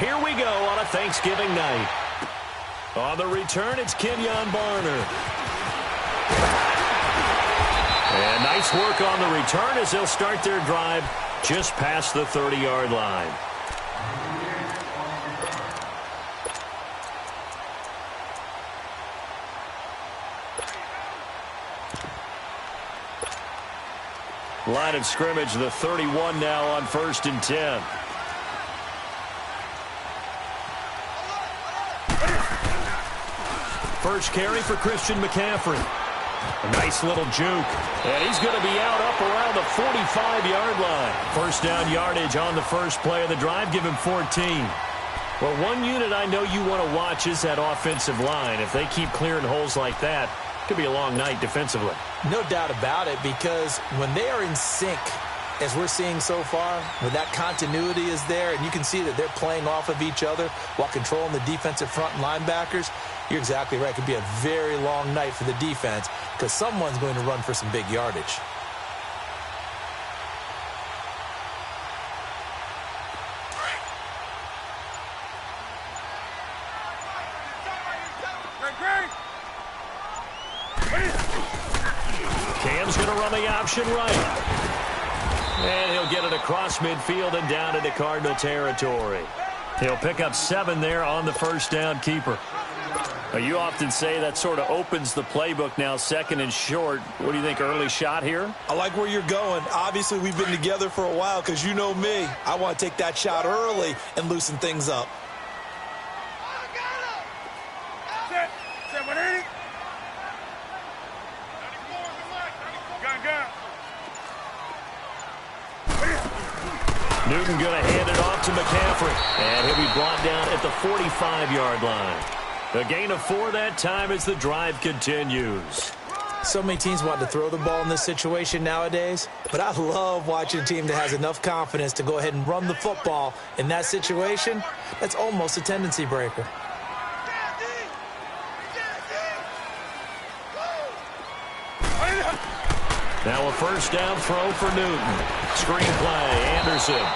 Here we go on a Thanksgiving night. On the return, it's Kenyon Barner. And nice work on the return as they'll start their drive just past the 30-yard line. Line of scrimmage, the 31 now on 1st and 10. First carry for Christian McCaffrey. A nice little juke. And he's going to be out up around the 45-yard line. First down yardage on the first play of the drive. Give him 14. Well, one unit I know you want to watch is that offensive line. If they keep clearing holes like that, it could be a long night defensively. No doubt about it, because when they are in sync, as we're seeing so far, when that continuity is there, and you can see that they're playing off of each other while controlling the defensive front and linebackers, you're exactly right. It could be a very long night for the defense because someone's going to run for some big yardage. Cam's going to run the option right. And he'll get it across midfield and down into Cardinal territory. He'll pick up 7 there on the first down keeper. You often say that sort of opens the playbook now, 2nd and short. What do you think, early shot here? I like where you're going. Obviously, we've been together for a while because you know me. I want to take that shot early and loosen things up. Newton going to hand it off to McCaffrey. And he'll be brought down at the 45-yard line. A gain of 4 that time as the drive continues. So many teams want to throw the ball in this situation nowadays, but I love watching a team that has enough confidence to go ahead and run the football in that situation. That's almost a tendency breaker. Now a first down throw for Newton. Screen play, Anderson.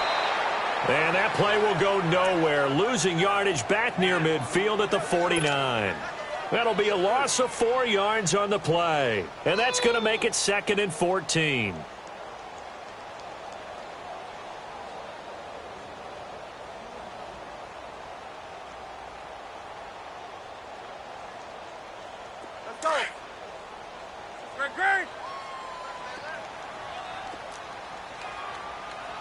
And that play will go nowhere. Losing yardage back near midfield at the 49. That'll be a loss of 4 yards on the play. And that's going to make it 2nd and 14. Let's go. Great.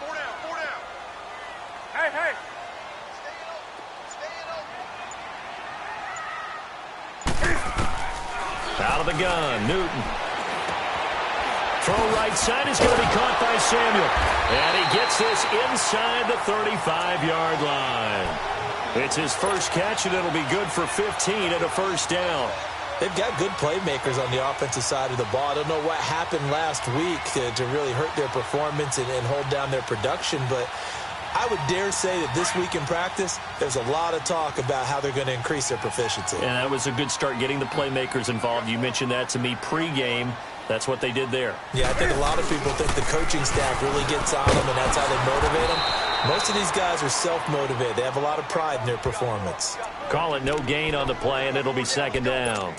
4 down. Hey. Out of the gun, Newton. Throw right side is going to be caught by Samuel. And he gets this inside the 35-yard line. It's his first catch, and it'll be good for 15 and a first down. They've got good playmakers on the offensive side of the ball. I don't know what happened last week to really hurt their performance and hold down their production, but I would dare say that this week in practice, there's a lot of talk about how they're going to increase their proficiency. And that was a good start, getting the playmakers involved. You mentioned that to me pregame. That's what they did there. Yeah, I think a lot of people think the coaching staff really gets on them, and that's how they motivate them. Most of these guys are self-motivated. They have a lot of pride in their performance. Call it no gain on the play, and it'll be 2nd down.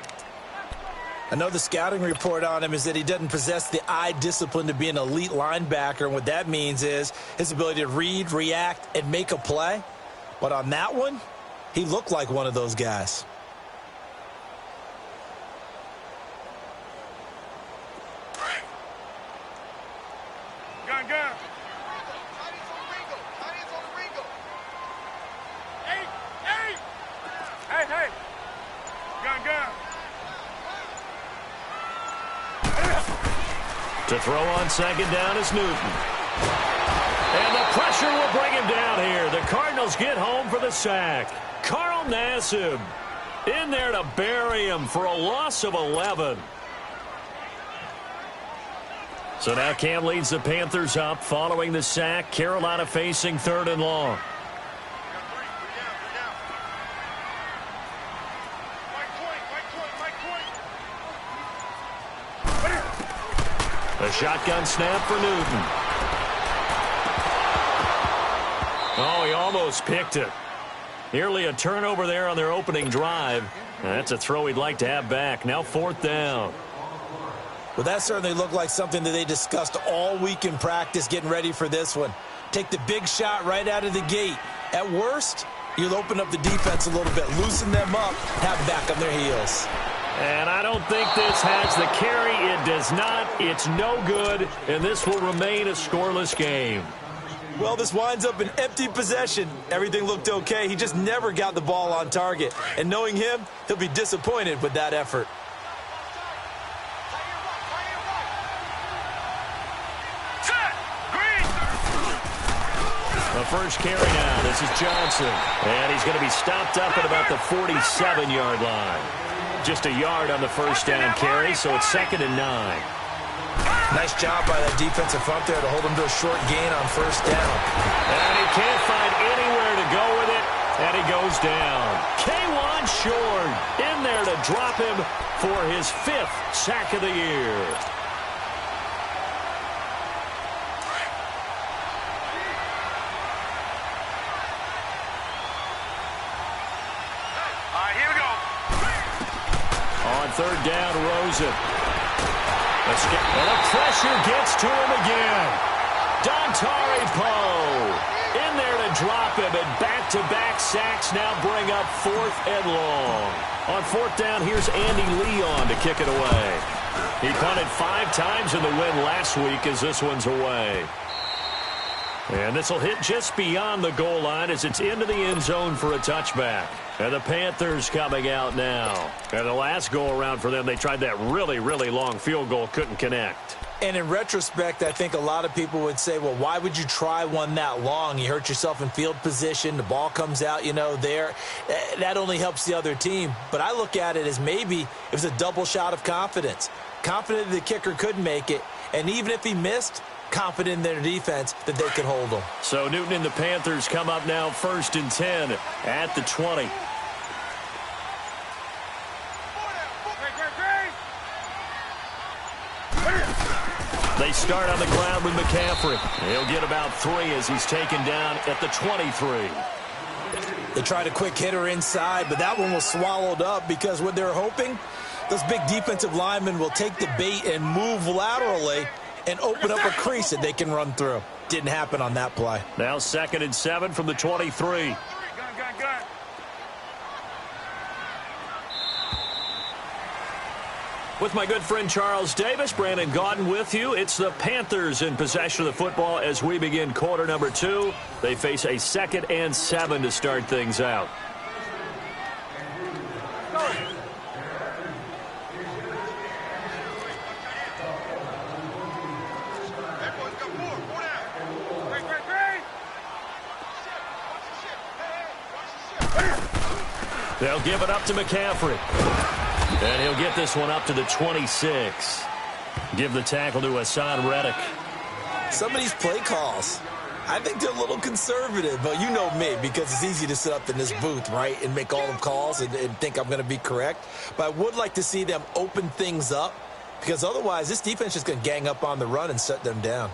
I know the scouting report on him is that he doesn't possess the eye discipline to be an elite linebacker. And what that means is his ability to read, react, and make a play. But on that one, he looked like one of those guys. Gun. Hey. Gun. To throw on 2nd down is Newton. And the pressure will bring him down here. The Cardinals get home for the sack. Carl Nassib in there to bury him for a loss of 11. So now Cam leads the Panthers up following the sack. Carolina facing 3rd and long. A shotgun snap for Newton. Oh, he almost picked it. Nearly a turnover there on their opening drive. That's a throw he'd like to have back. Now 4th down. Well, that certainly looked like something that they discussed all week in practice getting ready for this one. Take the big shot right out of the gate. At worst, you'll open up the defense a little bit, loosen them up, have back on their heels. And I don't think this has the carry. It does not. It's no good, and this will remain a scoreless game. Well, this winds up an empty possession. Everything looked okay. He just never got the ball on target. And knowing him, he'll be disappointed with that effort. The first carry now. This is Johnson. And he's going to be stopped up at about the 47-yard line. Just a yard on the first down carry, so it's 2nd and 9. Nice job by that defensive front there to hold him to a short gain on first down. And he can't find anywhere to go with it, and he goes down. K1 Short in there to drop him for his 5th sack of the year. On 3rd down, Rosen. And the pressure gets to him again. Dontari Poe in there to drop him, and back-to-back sacks now bring up 4th and long. On 4th down, here's Andy Leon to kick it away. He punted 5 times in the win last week as this one's away. And this will hit just beyond the goal line as it's into the end zone for a touchback. And the Panthers coming out now. And the last go-around for them, they tried that really, really long field goal, couldn't connect. And in retrospect, I think a lot of people would say, well, why would you try one that long? You hurt yourself in field position. The ball comes out, there. That only helps the other team. But I look at it as maybe it was a double shot of confidence. Confident the kicker could make it. And even if he missed, confident in their defense that they could hold them. So Newton and the Panthers come up now 1st and 10 at the 20. They start on the ground with McCaffrey. He'll get about 3 as he's taken down at the 23. They tried a quick hitter inside, but that one was swallowed up because what they're hoping, those big defensive linemen will take the bait and move laterally and open up a crease that they can run through. Didn't happen on that play. Now 2nd and 7 from the 23. Gun. With my good friend Charles Davis, Brandon Gaudin with you. It's the Panthers in possession of the football as we begin quarter number 2. They face a 2nd and 7 to start things out. They'll give it up to McCaffrey. And he'll get this one up to the 26. Give the tackle to Hassan Reddick. Some of these play calls, I think they're a little conservative, but you know me, because it's easy to sit up in this booth, right, and make all the calls and think I'm going to be correct. But I would like to see them open things up, because otherwise this defense is going to gang up on the run and shut them down.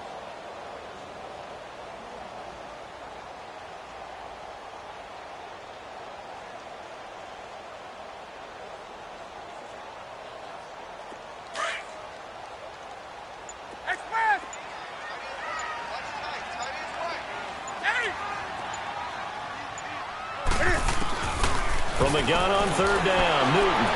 From the gun on 3rd down, Newton.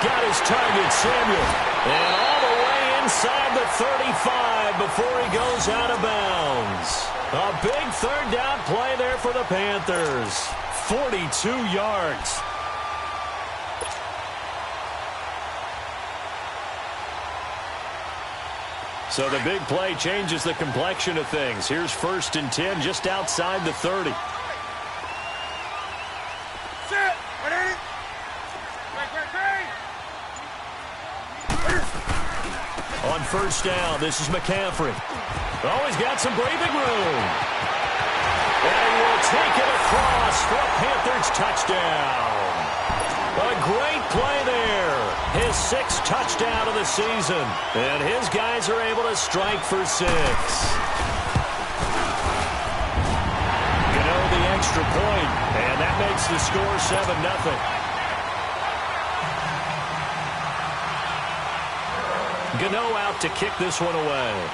Got his target, Samuel. And all the way inside the 35 before he goes out of bounds. A big 3rd down play there for the Panthers. 42 yards. So the big play changes the complexion of things. Here's 1st and 10 just outside the 30. On 1st down, this is McCaffrey. Oh, he's got some breathing room. And he will take it across for a Panthers touchdown. A great play there. His 6th touchdown of the season. And his guys are able to strike for 6. The extra point, and that makes the score 7-0. Gano out to kick this one away.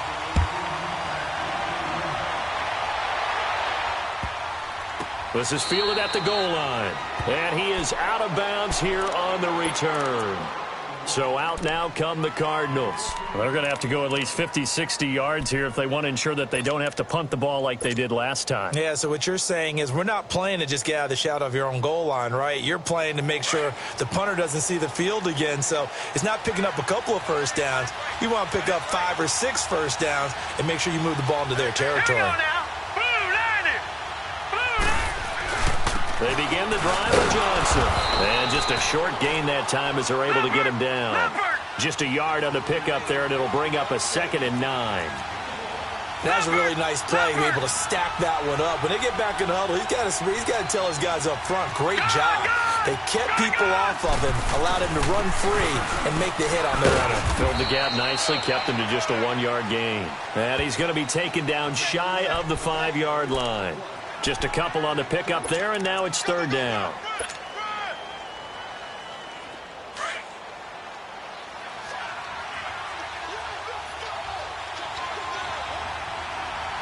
This is fielded at the goal line. And he is out of bounds here on the return. So out now come the Cardinals. They're going to have to go at least 50, 60 yards here if they want to ensure that they don't have to punt the ball like they did last time. Yeah, so what you're saying is we're not playing to just get out of the shadow of your own goal line, right? You're playing to make sure the punter doesn't see the field again. So it's not picking up a couple of first downs. You want to pick up 5 or 6 first downs and make sure you move the ball into their territory. They begin the drive with Johnson. And just a short gain that time as they're able to get him down. Just a yard on the pickup there, and it'll bring up a 2nd and 9. That was a really nice play. He was able to stack that one up. When they get back in the huddle, he's got to tell his guys up front, great job. They kept people off of him, allowed him to run free and make the hit on the runner. Filled the gap nicely, kept him to just a 1-yard gain. And he's going to be taken down shy of the 5-yard line. Just a couple on the pickup there, and now it's 3rd down.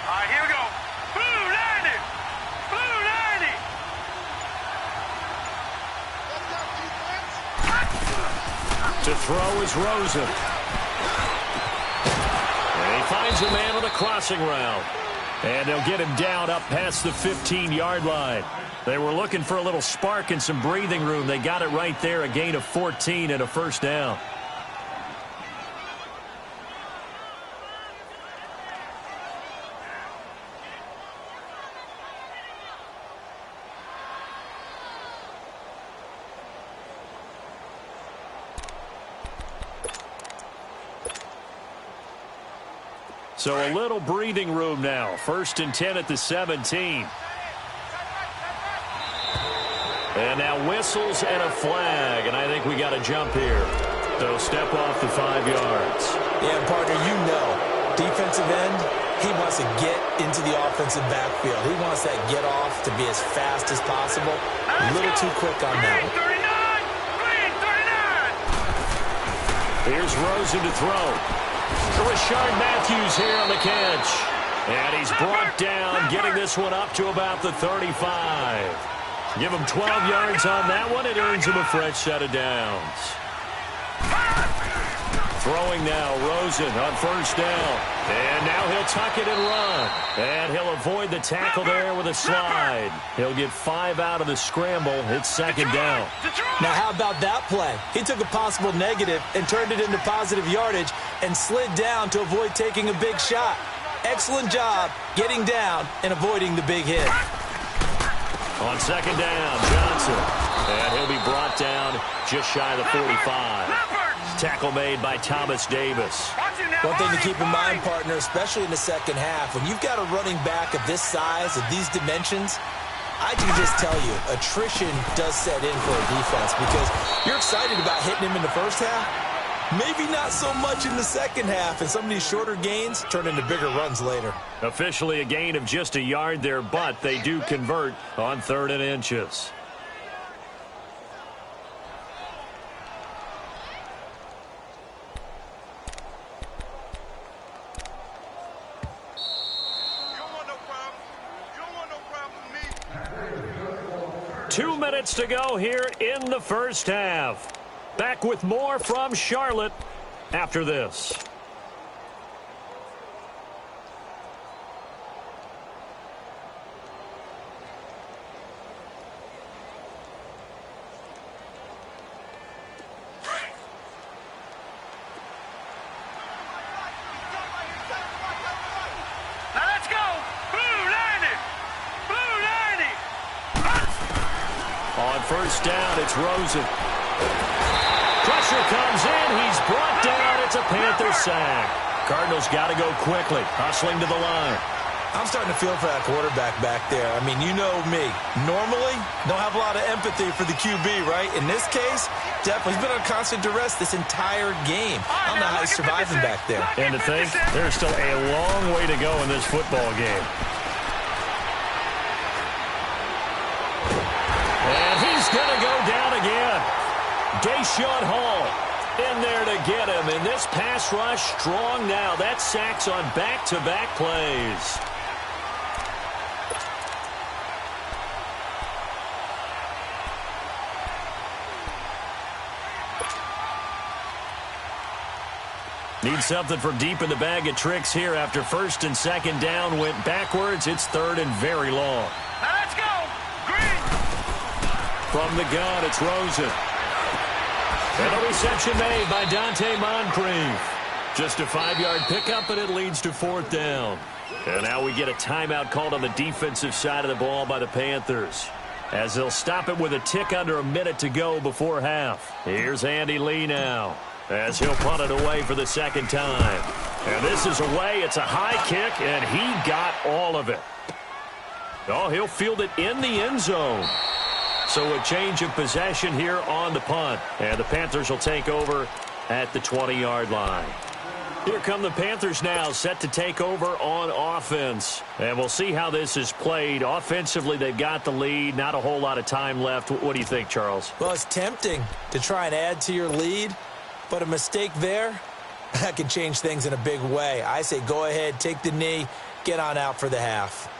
All right, here we go. Blue 90. Blue 90. To throw is Rosen. And he finds a man on the crossing route. And they'll get him down up past the 15-yard line. They were looking for a little spark and some breathing room. They got it right there, a gain of 14 and a 1st down. So a little breathing room now. 1st and 10 at the 17. And now whistles and a flag. And I think we got a jump here. So step off the 5 yards. Yeah, partner, you know, defensive end, he wants to get into the offensive backfield. He wants that get off to be as fast as possible. A little too quick on that. Here's Rosen to throw. Rashard Matthews here on the catch. And he's brought down, getting this one up to about the 35. Give him 12 yards on that one. It earns him a fresh set of downs. Throwing now, Rosen on 1st down. And now he'll tuck it and run. And he'll avoid the tackle there with a slide. He'll get 5 out of the scramble. It's 2nd down. Now, how about that play? He took a possible negative and turned it into positive yardage and slid down to avoid taking a big shot. Excellent job getting down and avoiding the big hit. On 2nd down, Johnson. And he'll be brought down just shy of the 45. Tackle made by Thomas Davis. One thing to keep in mind, partner, especially in the 2nd half, when you've got a running back of this size, of these dimensions, I can just tell you, attrition does set in for a defense because you're excited about hitting him in the 1st half. Maybe not so much in the 2nd half, and some of these shorter gains turn into bigger runs later. Officially a gain of just a yard there, but they do convert on 3rd and inches. You don't want no problem. You don't want no problem with me. 2 minutes to go here in the 1st half. Back with more from Charlotte after this. Now let's go. Blue 90. Blue 90. On 1st down, it's Rosen. Pressure comes in. He's brought down. It's a Panther sack. Cardinals got to go quickly, hustling to the line. I'm starting to feel for that quarterback back there. I mean, you know me. Normally, don't have a lot of empathy for the QB, right? In this case, definitely. He's been on constant duress this entire game. I don't know how he's surviving back there. And to think, there's still a long way to go in this football game. Deshaun Hall in there to get him. And this pass rush strong now. That's sacks on back-to-back plays. Need something from deep in the bag of tricks here after first and second down went backwards. It's third and very long. Now let's go. Green. From the gun, it's Rosen. And a reception made by Dante Moncrief. Just a 5-yard pickup, and it leads to fourth down. And now we get a timeout called on the defensive side of the ball by the Panthers, as they'll stop it with a tick under a minute to go before half. Here's Andy Lee now, as he'll punt it away for the second time. And this is away. It's a high kick, and he got all of it. Oh, he'll field it in the end zone. So a change of possession here on the punt. And the Panthers will take over at the 20-yard line. Here come the Panthers now, set to take over on offense. And we'll see how this is played. Offensively, they've got the lead. Not a whole lot of time left. What do you think, Charles? Well, it's tempting to try and add to your lead. But a mistake there, that can change things in a big way. I say go ahead, take the knee, get on out for the half.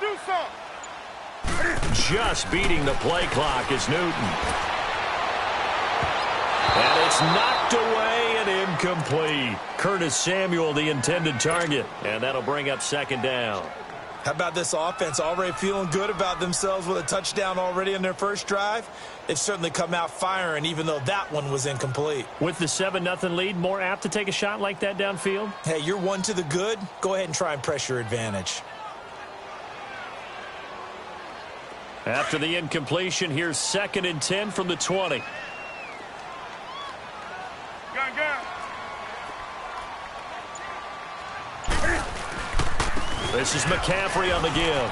Do something. Just beating the play clock is Newton. And it's knocked away and incomplete. Curtis Samuel, the intended target. And that'll bring up second down. How about this offense? Already feeling good about themselves with a touchdown already in their first drive. They've certainly come out firing, even though that one was incomplete. With the 7-0 lead, more apt to take a shot like that downfield? Hey, you're one to the good. Go ahead and try and press your advantage. After the incompletion, here's 2nd and 10 from the 20. Gun. This is McCaffrey on the give.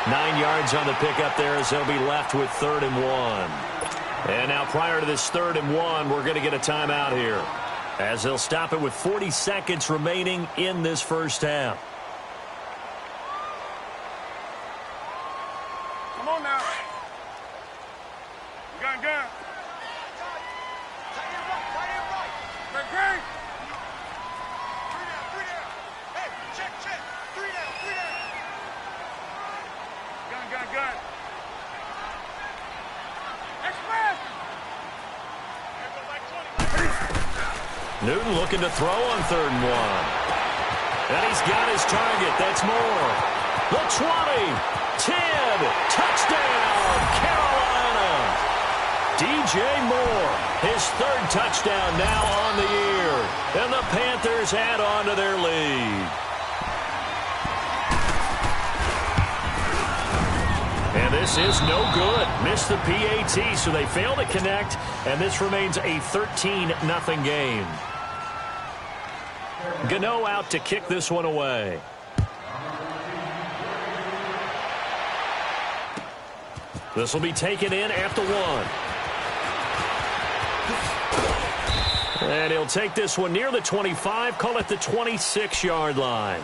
9 yards on the pickup there, as they'll be left with 3rd and 1. And now prior to this 3rd and 1, we're going to get a timeout here, as they'll stop it with 40 seconds remaining in this first half. Come on now. Gun. Green. 3 down. Hey, check. 3 down. Gun. Express. Newton looking to throw on 3rd and 1. And he's got his target. That's Moore. The 20, 10, touchdown, Carolina. DJ Moore, his 3rd touchdown now on the year. And the Panthers add on to their lead. And this is no good. Missed the PAT, so they fail to connect. And this remains a 13-0 game. Gano out to kick this one away. This will be taken in at the 1. And he'll take this one near the 25, call it the 26-yard line.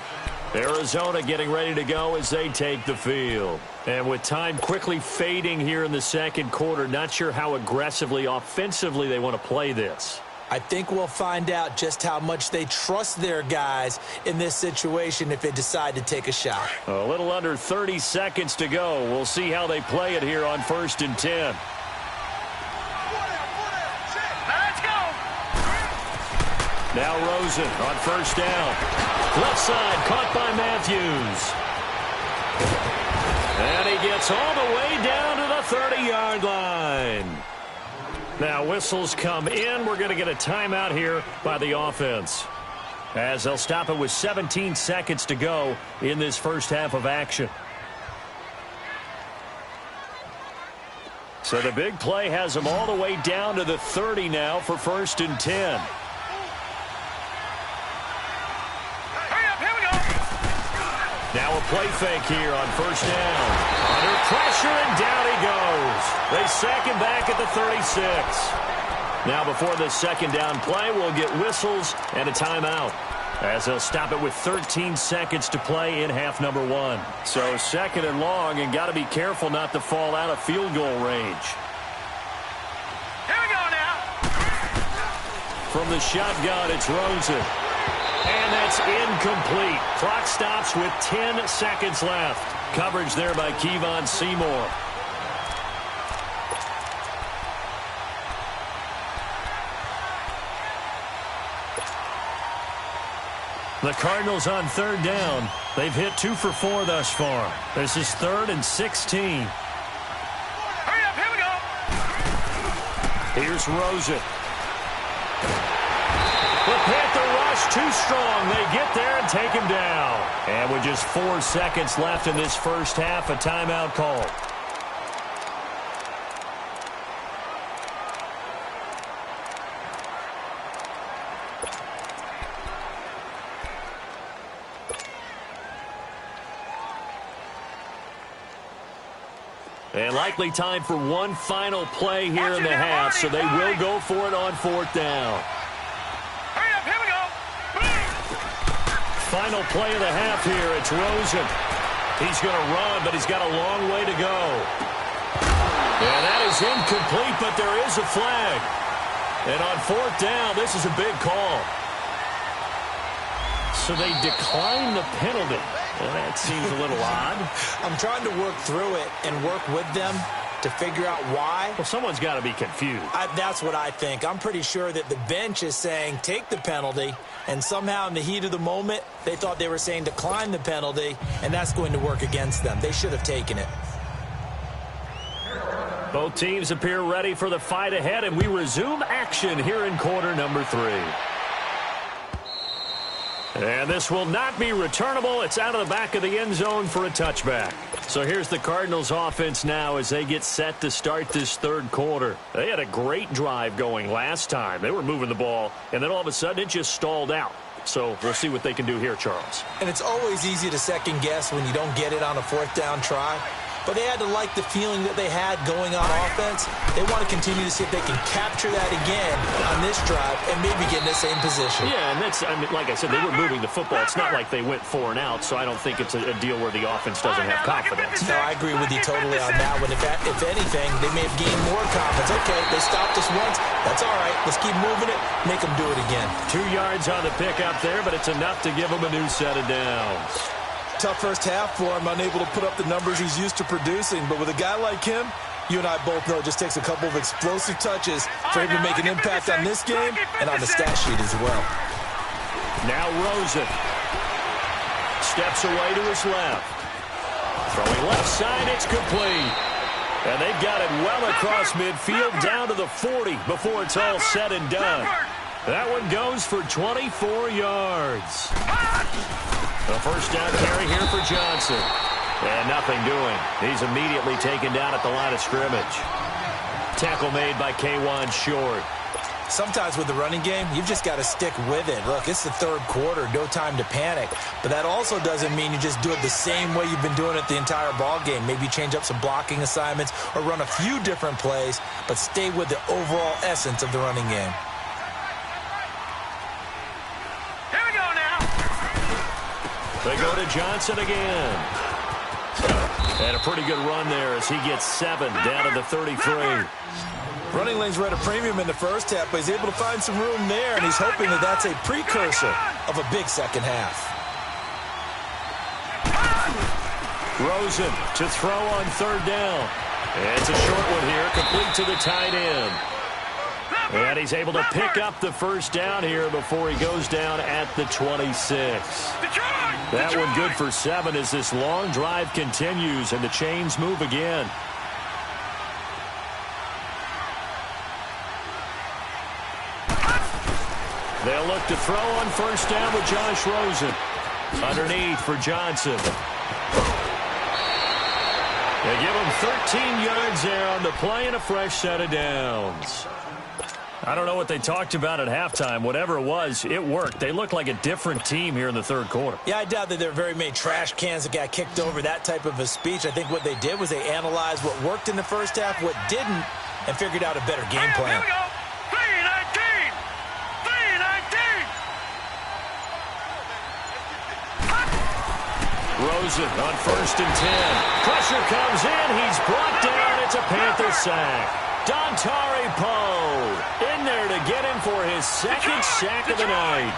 Arizona getting ready to go as they take the field. And with time quickly fading here in the second quarter, not sure how aggressively, offensively they want to play this. I think we'll find out just how much they trust their guys in this situation if they decide to take a shot. A little under 30 seconds to go. We'll see how they play it here on 1st and 10. Now Rosen on 1st down. Left side, caught by Matthews. And he gets all the way down to the 30-yard line. Now whistles come in. We're going to get a timeout here by the offense, as they'll stop it with 17 seconds to go in this first half of action. So the big play has them all the way down to the 30 now for 1st and 10. Now a play fake here on first down. Under pressure, and down he goes. They sack him back at the 36. Now before this second down play, we'll get whistles and a timeout, as they'll stop it with 13 seconds to play in half number one. So second and long, and got to be careful not to fall out of field goal range. Here we go now. From the shotgun, it's Rosen. And that's incomplete. Clock stops with 10 seconds left. Coverage there by Kevon Seymour. The Cardinals on third down. They've hit 2 for 4 thus far. This is 3rd and 16. Hurry up, here we go. Here's Rosen. The Panther rush too strong. They get there and take him down. And with just 4 seconds left in this first half, a timeout call. And likely time for one final play here in the half, so they will go for it on 4th down. Hurry up, here we go. Final play of the half here. It's Rosen. He's going to run, but he's got a long way to go. And that is incomplete, but there is a flag. And on 4th down, this is a big call. So they decline the penalty. Well, that seems a little odd. I'm trying to work through it and work with them to figure out why. Well, someone's got to be confused. That's what I think. I'm pretty sure that the bench is saying take the penalty, and somehow in the heat of the moment, they thought they were saying decline the penalty, and that's going to work against them. They should have taken it. Both teams appear ready for the fight ahead, and we resume action here in quarter number 3. And this will not be returnable. It's out of the back of the end zone for a touchback. So here's the Cardinals offense now as they get set to start this third quarter. They had a great drive going last time. They were moving the ball, and then all of a sudden it just stalled out. So we'll see what they can do here, Charles. And it's always easy to second guess when you don't get it on a 4th down try. But they had to like the feeling that they had going on offense. They want to continue to see if they can capture that again on this drive and maybe get in the same position. Yeah, and that's, I mean, like I said, they were moving the football. It's not like they went 4 and out, so I don't think it's a deal where the offense doesn't have confidence. No, I agree with you totally on that one. If anything, they may have gained more confidence. Okay, they stopped us once. That's all right. Let's keep moving it. Make them do it again. 2 yards on the pickup there, but it's enough to give them a new set of downs. Tough first half for him, unable to put up the numbers he's used to producing. But with a guy like him, you and I both know it just takes a couple of explosive touches for him to make an impact on this game and on the stat sheet as well. Now Rosen steps away to his left. Throwing left side, it's complete. And they've got it well across midfield down to the 40 before it's all said and done. That one goes for 24 yards. The first down carry here for Johnson. And nothing doing. He's immediately taken down at the line of scrimmage. Tackle made by K'Wan Short. Sometimes with the running game, you've just got to stick with it. Look, it's the third quarter, no time to panic. But that also doesn't mean you just do it the same way you've been doing it the entire ball game. Maybe change up some blocking assignments or run a few different plays, but stay with the overall essence of the running game. They go to Johnson again. And a pretty good run there as he gets 7 down to the 33. Running lanes were at a premium in the first half, but he's able to find some room there, and he's hoping that that's a precursor of a big second half. Rosen to throw on third down. And it's a short one here, complete to the tight end. And he's able to pick up the first down here before he goes down at the 26. That one good for 7 as this long drive continues and the chains move again. They'll look to throw on first down with Josh Rosen. Underneath for Johnson. They give him 13 yards there on the play and a fresh set of downs. I don't know what they talked about at halftime. Whatever it was, it worked. They looked like a different team here in the third quarter. Yeah, I doubt that there were very many trash cans that got kicked over, that type of a speech. I think what they did was they analyzed what worked in the first half, what didn't, and figured out a better game plan. Here we go. 3-19. 3-19. Rosen on 1st and 10. Pressure comes in. He's brought down. It's a Panther sack. Dontari Poe in there to get him for his second sack of the night.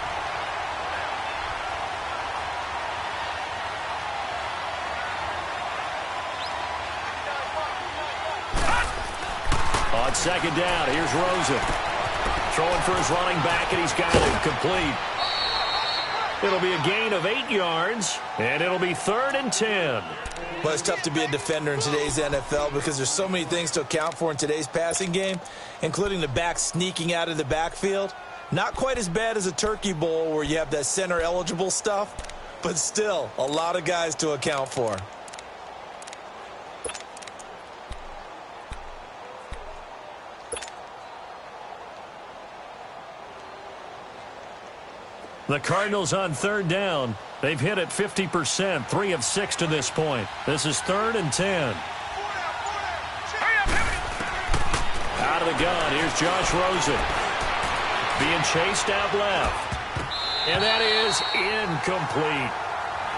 On 2nd down, here's Rosen. Throwing for his running back, and he's got him complete. It'll be a gain of 8 yards, and it'll be 3rd and 10. Well, it's tough to be a defender in today's NFL because there's so many things to account for in today's passing game, including the back sneaking out of the backfield. Not quite as bad as a turkey bowl where you have that center-eligible stuff, but still a lot of guys to account for. The Cardinals on 3rd down. They've hit it 50%, 3 of 6 to this point. This is 3rd and 10. Out of the gun, here's Josh Rosen. Being chased out left. And that is incomplete.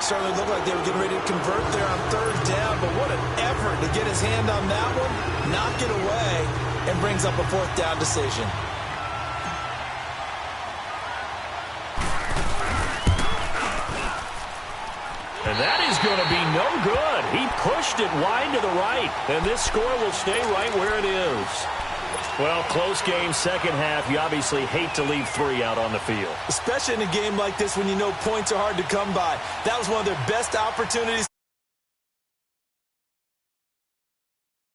Certainly looked like they were getting ready to convert there on 3rd down, but what an effort to get his hand on that one, knock it away, and brings up a 4th down decision. And that is going to be no good. He pushed it wide to the right, and this score will stay right where it is. Well, close game, second half. You obviously hate to leave 3 out on the field. Especially in a game like this when you know points are hard to come by. That was one of their best opportunities.